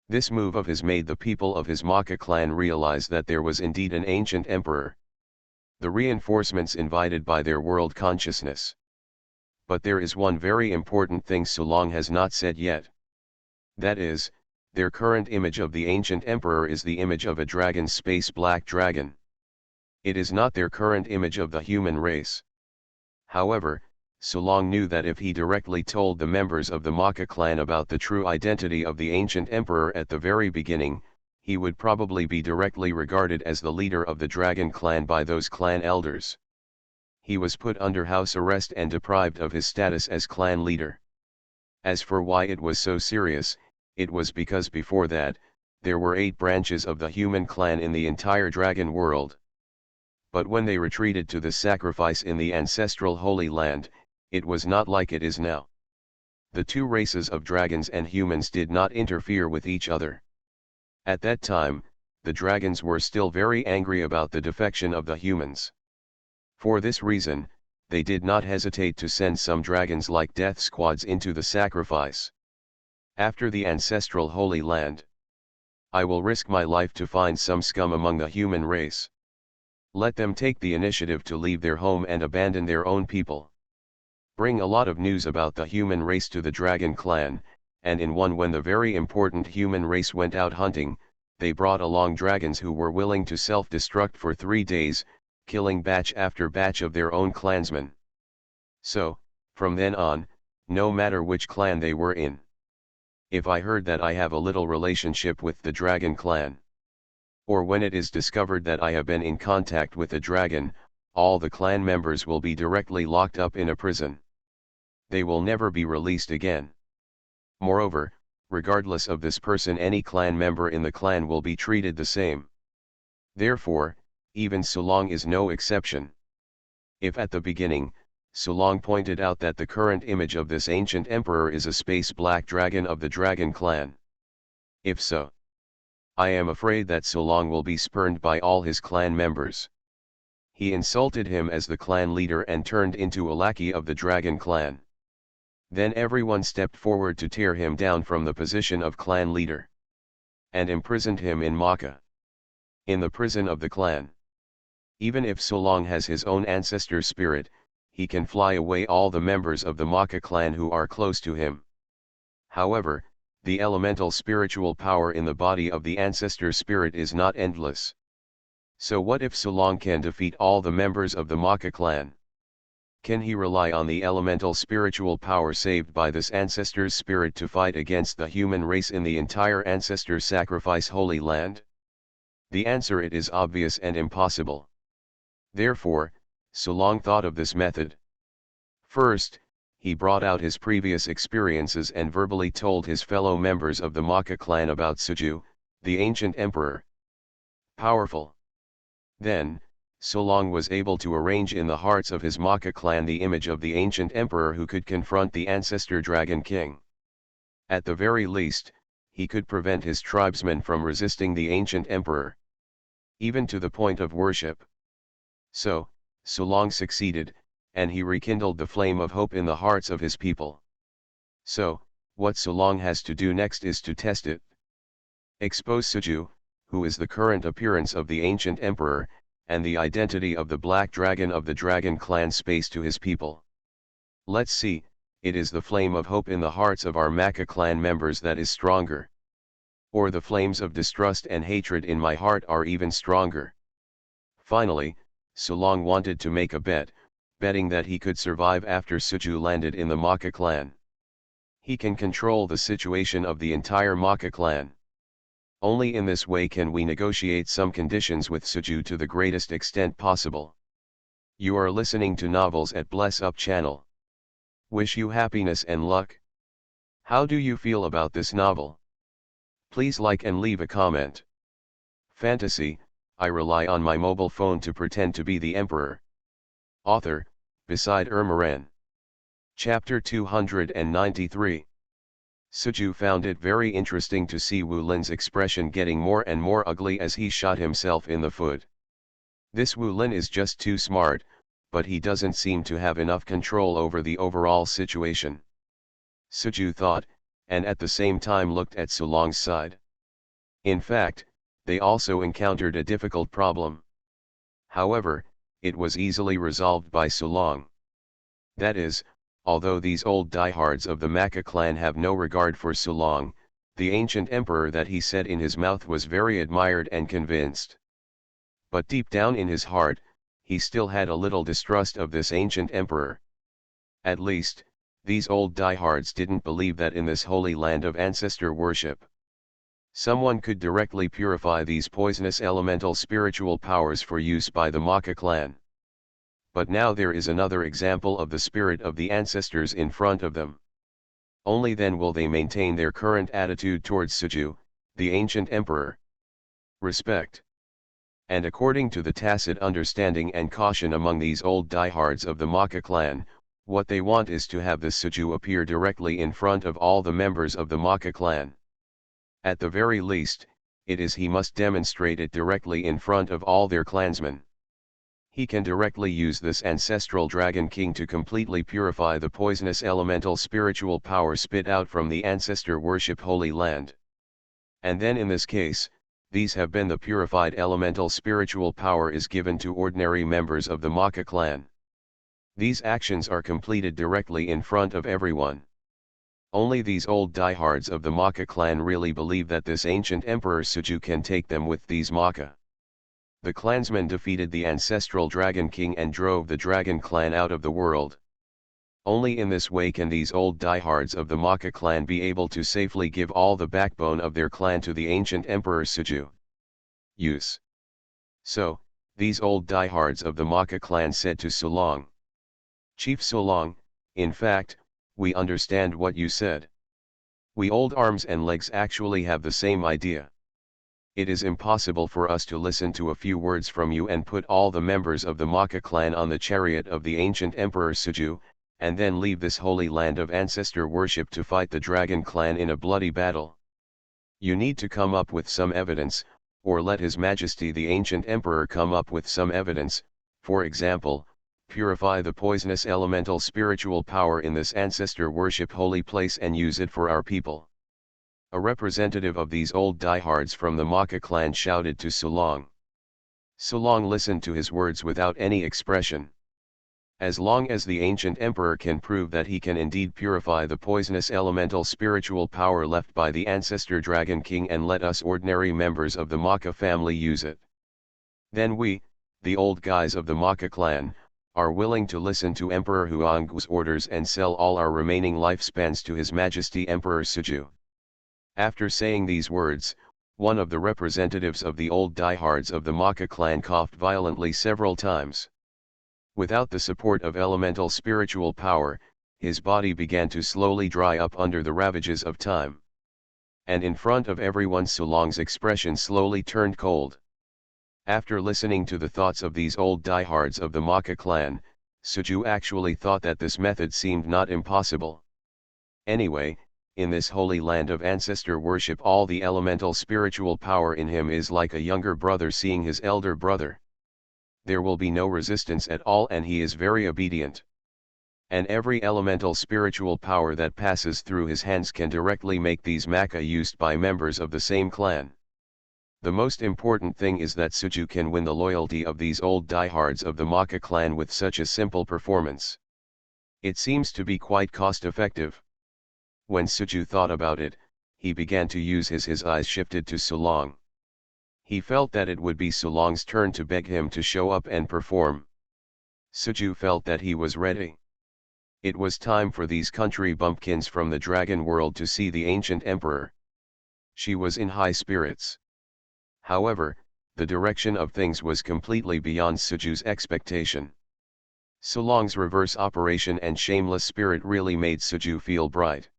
This move of his made the people of his Maka clan realize that there was indeed an ancient emperor. The reinforcements invited by their world consciousness. But there is one very important thing Sulong has not said yet. That is, their current image of the ancient emperor is the image of a dragon, space black dragon. It is not their current image of the human race. However, Sulong knew that if he directly told the members of the Maka clan about the true identity of the ancient emperor at the very beginning, he would probably be directly regarded as the leader of the dragon clan by those clan elders. He was put under house arrest and deprived of his status as clan leader. As for why it was so serious, it was because before that, there were 8 branches of the human clan in the entire dragon world. But when they retreated to the sacrifice in the ancestral Holy Land, it was not like it is now. The 2 races of dragons and humans did not interfere with each other. At that time, the dragons were still very angry about the defection of the humans. For this reason, they did not hesitate to send some dragons like death squads into the sacrifice. After the ancestral Holy Land, I will risk my life to find some scum among the human race. Let them take the initiative to leave their home and abandon their own people. Bring a lot of news about the human race to the dragon clan, and in one when the very important human race went out hunting, they brought along dragons who were willing to self-destruct for 3 days, killing batch after batch of their own clansmen. So, from then on, no matter which clan they were in. If I heard that I have a little relationship with the dragon clan, or when it is discovered that I have been in contact with a dragon, all the clan members will be directly locked up in a prison. They will never be released again. Moreover, regardless of this person, any clan member in the clan will be treated the same. Therefore, even Sulong is no exception. If at the beginning, Sulong pointed out that the current image of this ancient emperor is a space black dragon of the dragon clan. If so, I am afraid that Sulong will be spurned by all his clan members. He insulted him as the clan leader and turned into a lackey of the dragon clan. Then everyone stepped forward to tear him down from the position of clan leader, and imprisoned him in Maka, in the prison of the clan. Even if Sulong has his own ancestor spirit, he can fly away all the members of the Maka clan who are close to him. However, the elemental spiritual power in the body of the ancestor spirit is not endless. So what if Sulong can defeat all the members of the Maka clan? Can he rely on the elemental spiritual power saved by this ancestor's spirit to fight against the human race in the entire ancestor sacrifice holy land? The answer it is obvious and impossible. Therefore, Sulong thought of this method. First, he brought out his previous experiences and verbally told his fellow members of the Maka clan about Suju, the ancient emperor. Powerful. Then, Sulong was able to arrange in the hearts of his Maka clan the image of the ancient emperor who could confront the ancestor Dragon King. At the very least, he could prevent his tribesmen from resisting the ancient emperor, even to the point of worship. So, Sulong succeeded, and he rekindled the flame of hope in the hearts of his people. So, what Sulong has to do next is to test it. Expose Suju, who is the current appearance of the ancient emperor, and the identity of the black dragon of the dragon clan space to his people. Let's see, it is the flame of hope in the hearts of our Maka clan members that is stronger. Or the flames of distrust and hatred in my heart are even stronger. Finally, Sulong wanted to make a bet, betting that he could survive after Suju landed in the Maka clan. He can control the situation of the entire Maka clan. Only in this way can we negotiate some conditions with Suju to the greatest extent possible. You are listening to Novels at Bless Up channel. Wish you happiness and luck. How do you feel about this novel? Please like and leave a comment. Fantasy, I rely on my mobile phone to pretend to be the emperor. Author, Beside Ermaran. Chapter 293. Suju found it very interesting to see Wu Lin's expression getting more and more ugly as he shot himself in the foot. This Wu Lin is just too smart, but he doesn't seem to have enough control over the overall situation. Suju thought, and at the same time looked at Sulong's side. In fact, they also encountered a difficult problem. However, it was easily resolved by Sulong. That is, although these old diehards of the Maka clan have no regard for Sulong, the ancient emperor that he said in his mouth was very admired and convinced. But deep down in his heart, he still had a little distrust of this ancient emperor. At least, these old diehards didn't believe that in this holy land of ancestor worship, someone could directly purify these poisonous elemental spiritual powers for use by the Maka clan. But now there is another example of the spirit of the ancestors in front of them. Only then will they maintain their current attitude towards Suju, the ancient emperor. Respect. And according to the tacit understanding and caution among these old diehards of the Maka clan, what they want is to have this Suju appear directly in front of all the members of the Maka clan. At the very least, it is he must demonstrate it directly in front of all their clansmen. He can directly use this ancestral Dragon King to completely purify the poisonous elemental spiritual power spit out from the ancestor worship holy land. And then in this case, these have been the purified elemental spiritual power is given to ordinary members of the Maka clan. These actions are completed directly in front of everyone. Only these old diehards of the Maka clan really believe that this ancient emperor Suju can take them with these Maka. The clansmen defeated the ancestral Dragon King and drove the Dragon clan out of the world. Only in this way can these old diehards of the Maka clan be able to safely give all the backbone of their clan to the ancient Emperor Suju. Use. So, these old diehards of the Maka clan said to Sulong. Chief Sulong, in fact, we understand what you said. We old arms and legs actually have the same idea. It is impossible for us to listen to a few words from you and put all the members of the Maka clan on the chariot of the ancient Emperor Suju, and then leave this holy land of ancestor worship to fight the Dragon clan in a bloody battle. You need to come up with some evidence, or let His Majesty the ancient Emperor come up with some evidence, for example, purify the poisonous elemental spiritual power in this ancestor worship holy place and use it for our people. A representative of these old diehards from the Maka clan shouted to Sulong. Sulong listened to his words without any expression. As long as the ancient emperor can prove that he can indeed purify the poisonous elemental spiritual power left by the ancestor Dragon King and let us ordinary members of the Maka family use it, Then we, the old guys of the Maka clan, are willing to listen to Emperor Huang's orders and sell all our remaining lifespans to His Majesty Emperor Suju. After saying these words, one of the representatives of the old diehards of the Maka clan coughed violently several times. Without the support of elemental spiritual power, his body began to slowly dry up under the ravages of time. And in front of everyone Sulong's expression slowly turned cold. After listening to the thoughts of these old diehards of the Maka clan, Suju actually thought that this method seemed not impossible. Anyway, in this holy land of ancestor worship, all the elemental spiritual power in him is like a younger brother seeing his elder brother. There will be no resistance at all and he is very obedient. And every elemental spiritual power that passes through his hands can directly make these Maka used by members of the same clan. The most important thing is that Suju can win the loyalty of these old diehards of the Maka clan with such a simple performance. It seems to be quite cost-effective. When Suju thought about it, he began to use his eyes shifted to Sulong. He felt that it would be Sulong's turn to beg him to show up and perform. Suju felt that he was ready. It was time for these country bumpkins from the dragon world to see the ancient emperor. She was in high spirits. However, the direction of things was completely beyond Suju's expectation. Sulong's reverse operation and shameless spirit really made Suju feel bright.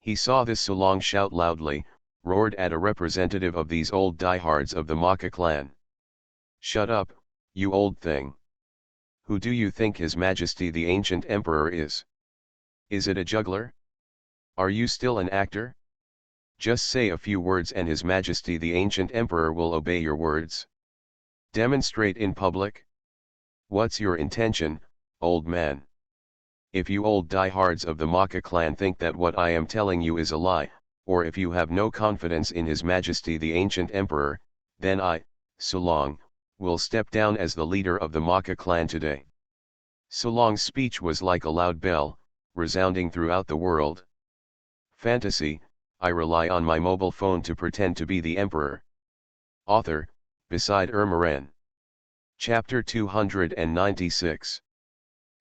He saw this Sulong shout loudly, roared at a representative of these old diehards of the Maka clan. "Shut up, you old thing! Who do you think His Majesty the Ancient Emperor is? Is it a juggler? Are you still an actor? Just say a few words and His Majesty the Ancient Emperor will obey your words. Demonstrate in public? What's your intention, old man? If you old diehards of the Maka clan think that what I am telling you is a lie, or if you have no confidence in His Majesty the Ancient Emperor, then I, Sulong, will step down as the leader of the Maka clan today." Sulong's speech was like a loud bell, resounding throughout the world. Fantasy, I rely on my mobile phone to pretend to be the emperor. Author, Beside Ermaran. Chapter 296.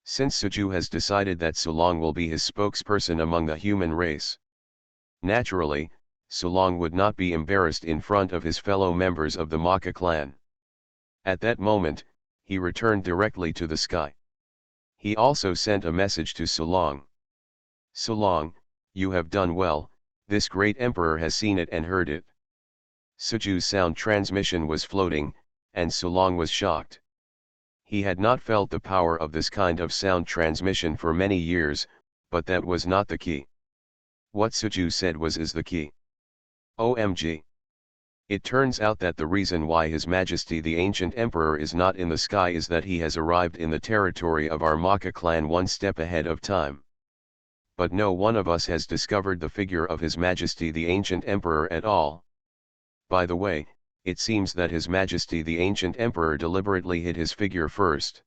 Since Suju has decided that Sulong will be his spokesperson among the human race. Naturally, Sulong would not be embarrassed in front of his fellow members of the Maka clan. At that moment, he returned directly to the sky. He also sent a message to Sulong. "Sulong, you have done well, this great emperor has seen it and heard it." Suju's sound transmission was floating, and Sulong was shocked. He had not felt the power of this kind of sound transmission for many years, but that was not the key. What Suju said is the key. OMG. It turns out that the reason why His Majesty the Ancient Emperor is not in the sky is that he has arrived in the territory of our Maka clan one step ahead of time. But no one of us has discovered the figure of His Majesty the Ancient Emperor at all. By the way, it seems that His Majesty the Ancient Emperor deliberately hid his figure first.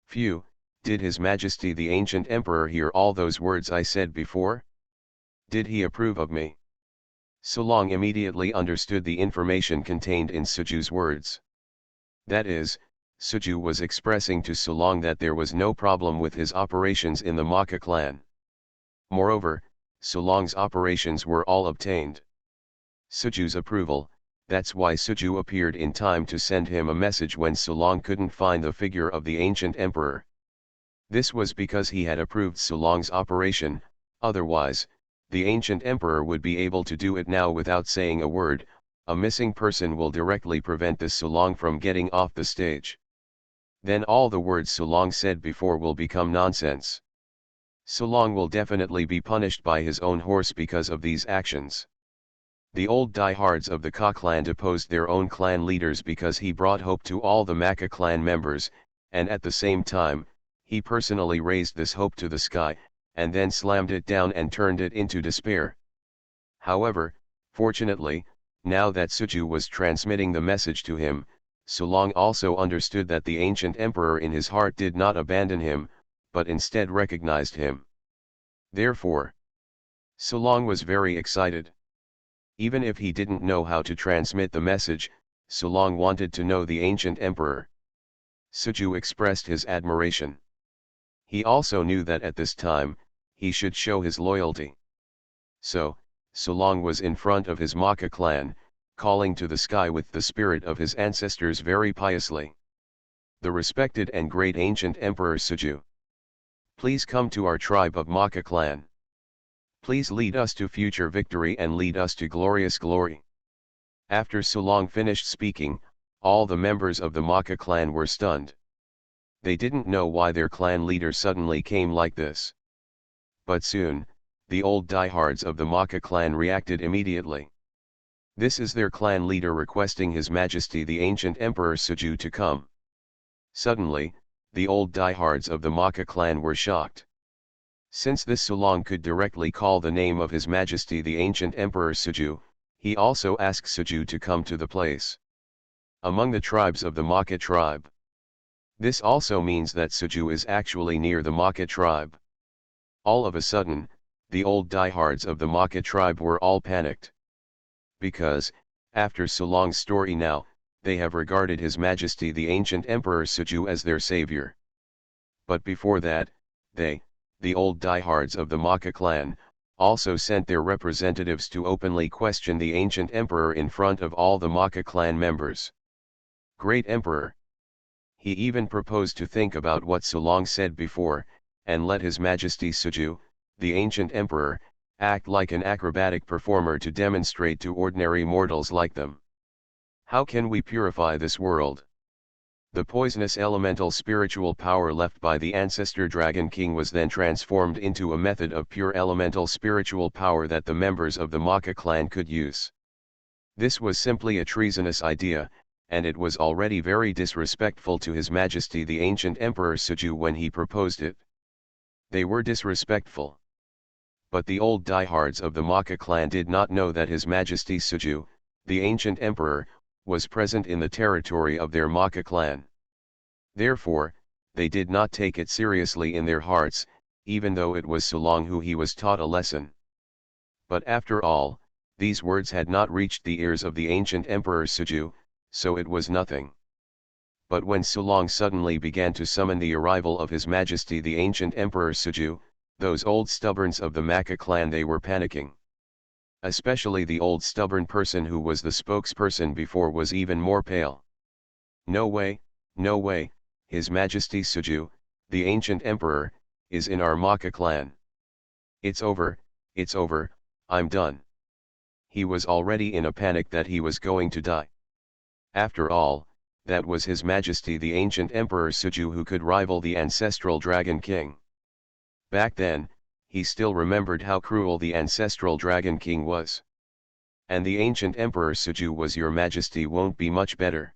Phew, did His Majesty the Ancient Emperor hear all those words I said before? Did he approve of me? Sulong immediately understood the information contained in Suju's words. That is, Suju was expressing to Sulong that there was no problem with his operations in the Maka clan. Moreover, Sulong's operations were all obtained. Suju's approval, that's why Suju appeared in time to send him a message when Sulong couldn't find the figure of the ancient emperor. This was because he had approved Sulong's operation, otherwise, the ancient emperor would be able to do it now without saying a word. A missing person will directly prevent this Sulong from getting off the stage. Then all the words Sulong said before will become nonsense. Sulong will definitely be punished by his own horse because of these actions. The old diehards of the Ka clan deposed their own clan leaders because he brought hope to all the Maka clan members, and at the same time, he personally raised this hope to the sky, and then slammed it down and turned it into despair. However, fortunately, now that Suju was transmitting the message to him, Sulong also understood that the ancient emperor in his heart did not abandon him, but instead recognized him. Therefore, Sulong was very excited. Even if he didn't know how to transmit the message, Sulong wanted to know the ancient emperor. Suju expressed his admiration. He also knew that at this time, he should show his loyalty. So, Sulong was in front of his Maka clan, calling to the sky with the spirit of his ancestors very piously. The respected and great ancient emperor Suju, please come to our tribe of Maka clan. Please lead us to future victory and lead us to glorious glory. After Sulong finished speaking, all the members of the Maka clan were stunned. They didn't know why their clan leader suddenly came like this. But soon, the old diehards of the Maka clan reacted immediately. This is their clan leader requesting His Majesty the ancient Emperor Suju to come. Suddenly, the old diehards of the Maka clan were shocked. Since this Sulong could directly call the name of His Majesty the ancient Emperor Suju, he also asked Suju to come to the place. Among the tribes of the Maka tribe. This also means that Suju is actually near the Maka tribe. All of a sudden, the old diehards of the Maka tribe were all panicked. Because, after Sulong's story now, they have regarded His Majesty the ancient Emperor Suju as their savior. But before that, they, the old diehards of the Maka clan, also sent their representatives to openly question the ancient emperor in front of all the Maka clan members. Great Emperor! He even proposed to think about what Sulong said before, and let His Majesty Suju, the ancient emperor, act like an acrobatic performer to demonstrate to ordinary mortals like them. How can we purify this world? The poisonous elemental spiritual power left by the ancestor Dragon King was then transformed into a method of pure elemental spiritual power that the members of the Maka clan could use. This was simply a treasonous idea, and it was already very disrespectful to His Majesty the ancient Emperor Suju when he proposed it. They were disrespectful. But the old diehards of the Maka clan did not know that His Majesty Suju, the ancient emperor, was present in the territory of their Maka clan. Therefore, they did not take it seriously in their hearts, even though it was Sulong who he was taught a lesson. But after all, these words had not reached the ears of the ancient Emperor Suju, so it was nothing. But when Sulong suddenly began to summon the arrival of His Majesty the ancient Emperor Suju, those old stubborns of the Maka clan, they were panicking. Especially the old stubborn person who was the spokesperson before was even more pale. No way, no way, His Majesty Suju, the ancient emperor, is in our Maka clan. It's over, I'm done. He was already in a panic that he was going to die. After all, that was His Majesty the ancient Emperor Suju who could rival the ancestral Dragon King. Back then, he still remembered how cruel the ancestral Dragon King was. And the ancient Emperor Suju was Your Majesty won't be much better.